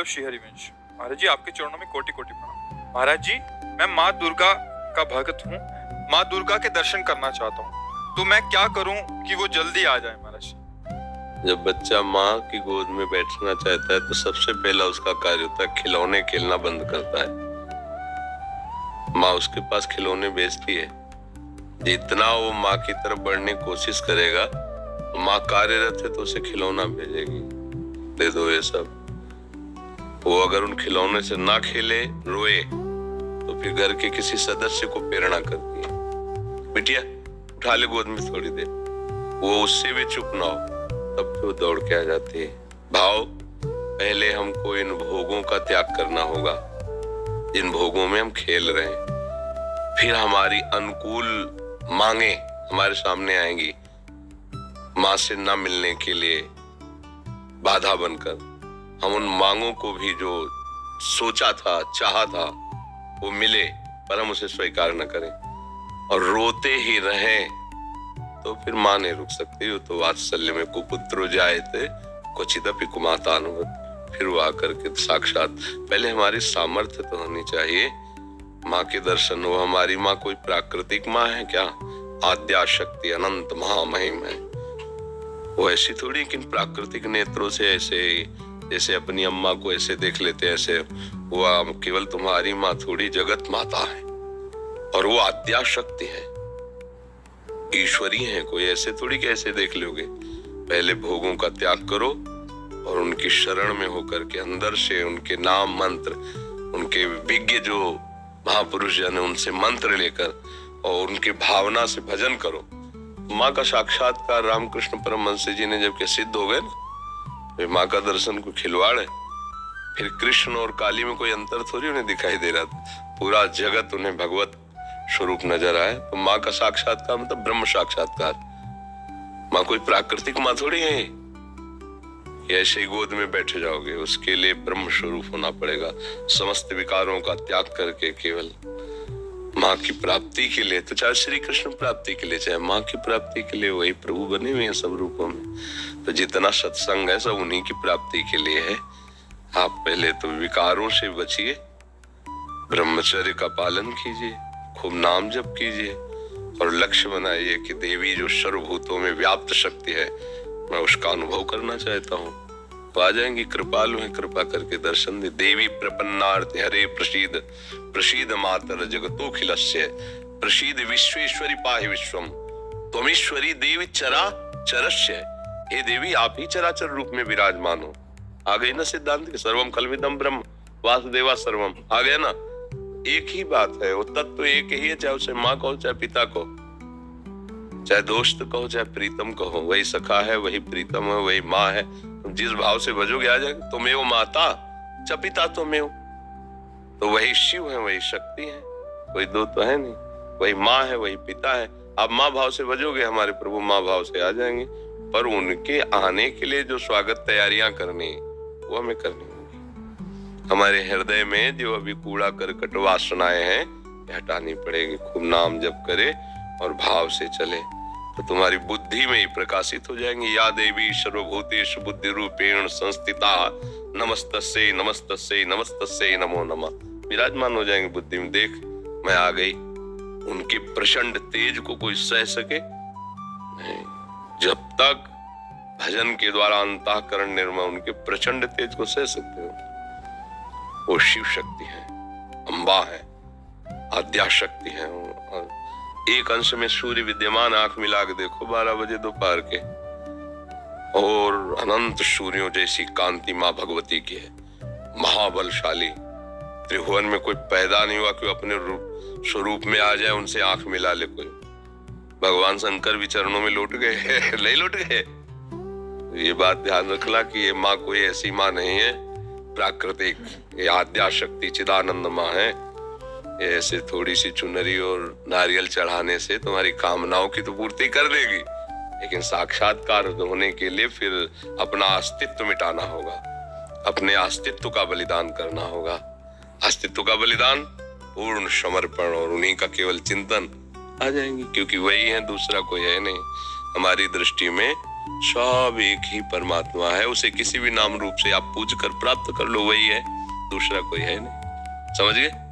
वल्लभ श्री हरिवंश। महाराज जी आपके चरणों में कोटि कोटि प्रणाम। महाराज जी मैं माँ दुर्गा का भक्त हूँ, माँ दुर्गा के दर्शन करना चाहता हूँ, तो मैं क्या करूँ कि वो जल्दी आ जाए महाराज जी? जब बच्चा माँ की गोद में बैठना चाहता है तो सबसे पहला उसका कार्य होता है खिलौने खेलना बंद करता है। माँ उसके पास खिलौने बेचती है, जितना वो माँ की तरफ बढ़ने की कोशिश करेगा तो माँ कार्यरत है तो उसे खिलौना भेजेगी, दे दो ये सब। वो अगर उन खिलौने से ना खेले, रोए, तो फिर घर के किसी सदस्य को प्रेरणा करती है, बिटिया उठा ले गोद में थोड़ी देर। वो उससे भी चुप ना हो तब तो दौड़ के आ जाती है। भाव, पहले हमको इन भोगों का त्याग करना होगा जिन भोगों में हम खेल रहे हैं। फिर हमारी अनुकूल मांगे हमारे सामने आएंगी, माँ से ना मिलने के लिए बाधा बनकर। हम उन मांगों को भी जो सोचा था, चाहा था, वो मिले पर हम उसे स्वीकार न करें और रोते ही रहें तो फिर माँ नहीं रुक सकती। वो तो वात्सल्य में कुपुत्रो जायते क्वचिदपि कुमातानुवत्। फिर वो आकर के साक्षात, पहले हमारी सामर्थ्य तो होनी चाहिए माँ के दर्शन हो। हमारी माँ कोई प्राकृतिक माँ है क्या? आद्या शक्ति अनंत महामहिम है। वो ऐसी थोड़ी कि प्राकृतिक नेत्रों से ऐसे जैसे अपनी अम्मा को ऐसे देख लेते हैं, ऐसे वो केवल तुम्हारी माँ थोड़ी जगत माता है और वो आद्या शक्ति है, ईश्वरी है। कोई ऐसे थोड़ी कैसे देख लोगे। पहले भोगों का त्याग करो और उनकी शरण में होकर के अंदर से उनके नाम मंत्र, उनके विज्ञ जो महापुरुष जन है उनसे मंत्र लेकर और उनके भावना से भजन करो। माँ का साक्षात्कार रामकृष्ण परमहंस जी ने जबकि सिद्ध हो गए ना, माँ का दर्शन को खिलवाड़ है। फिर कृष्ण और काली में कोई अंतर थोड़ी उन्हें दिखाई दे रहा था, पूरा जगत उन्हें भगवत स्वरूप नजर आए। तो माँ का साक्षात्कार मतलब ब्रह्म साक्षात्कार। माँ कोई प्राकृतिक माँ थोड़ी है कि ऐसे ही गोद में बैठे जाओगे। उसके लिए ब्रह्म स्वरूप होना पड़ेगा, समस्त विकारों का त्याग करके केवल माँ की प्राप्ति के लिए। तो चाहे श्री कृष्ण प्राप्ति के लिए, चाहे माँ की प्राप्ति के लिए, वही प्रभु बने हुए हैं सब रूपों में। तो जितना सत्संग है सब उन्हीं की प्राप्ति के लिए है। आप पहले तो विकारों से बचिए, ब्रह्मचर्य का पालन कीजिए, खूब नाम जप कीजिए और लक्ष्य बनाइए कि देवी जो सर्वभूतों में व्याप्त शक्ति है, मैं उसका अनुभव करना चाहता हूँ। तो आ जाएंगी, कृपालु है, कृपा करके दर्शन दे। देवी प्रपन्नार्थ हरे प्रसीद, प्रसीद मातर जगतोखिलस्य, प्रसीद विश्वेश्वरी पाहि विश्वम, त्वमीश्वरी देवी चरा चरस्य। हे देवी आप ही चराचर रूप में विराजमान हो। आ गई ना सिद्धांत के सर्वम खलविदम ब्रह्म वासुदेवा सर्वम, आ गया ना। एक ही बात है, वो तत्व एक ही है, चाहे उसे माँ कहो चाहे पिता कहो, चाहे दोस्त कहो चाहे प्रीतम कहो। वही सखा है, वही प्रीतम है, वही माँ है। तुम जिस भाव से भजोगे आ जाएगा। तुम्हें माता च पिता तुम्हें, तो वही शिव है, वही शक्ति है, कोई दो तो है नहीं। वही माँ है, वही पिता है। आप माँ भाव से भजोगे, हमारे प्रभु माँ भाव से आ जाएंगे। पर उनके आने के लिए जो स्वागत तैयारियां करनी वो हमें करनी होगी। हमारे हृदय में जो अभी कूड़ा करकट वासनाएं हैं हटानी पड़ेगी। खूब नाम जप करे और भाव से चले तो तुम्हारी बुद्धि में ही प्रकाशित हो जाएंगी। या देवी सर्वभूतेषु बुद्धि रूपेण संस्थिता नमस्तस्यै नमस्तस्यै नमस्तस्यै नमो नमः। विराजमान हो जाएंगे बुद्धि में। देख मैं आ गई। उनके प्रचंड तेज को कोई सह सके नहीं। जब तक भजन के द्वारा अंतःकरण निर्मल, उनके प्रचंड तेज को सह सकते हो। वो शिव शक्ति है, अम्बा है, आद्या शक्ति है। और एक अंश में सूर्य विद्यमान, आंख मिला के देखो 12 बजे दोपहर के, और अनंत सूर्यों जैसी कांति माँ भगवती की है। महाबलशाली, त्रिभुवन में कोई पैदा नहीं हुआ कि अपने स्वरूप में आ जाए, उनसे आंख मिला ले कोई। भगवान शंकर भी चरणों में लौट गए नहीं लौट गए। ये बात ध्यान रखना कि ये माँ कोई ऐसी माँ नहीं है प्राकृतिक, ये आद्या शक्ति चिदानंद माँ है। ये ऐसे थोड़ी सी चुनरी और नारियल चढ़ाने से तुम्हारी कामनाओं की तो पूर्ति कर देगी, लेकिन साक्षात्कार होने के लिए फिर अपना अस्तित्व मिटाना होगा, अपने अस्तित्व का बलिदान करना होगा। अस्तित्व का बलिदान, पूर्ण समर्पण और उन्हीं का केवल चिंतन, आ जाएंगे। क्योंकि वही है, दूसरा कोई है नहीं। हमारी दृष्टि में सब एक ही परमात्मा है, उसे किसी भी नाम रूप से आप पूज कर प्राप्त कर लो, वही है, दूसरा कोई है नहीं। समझ गए?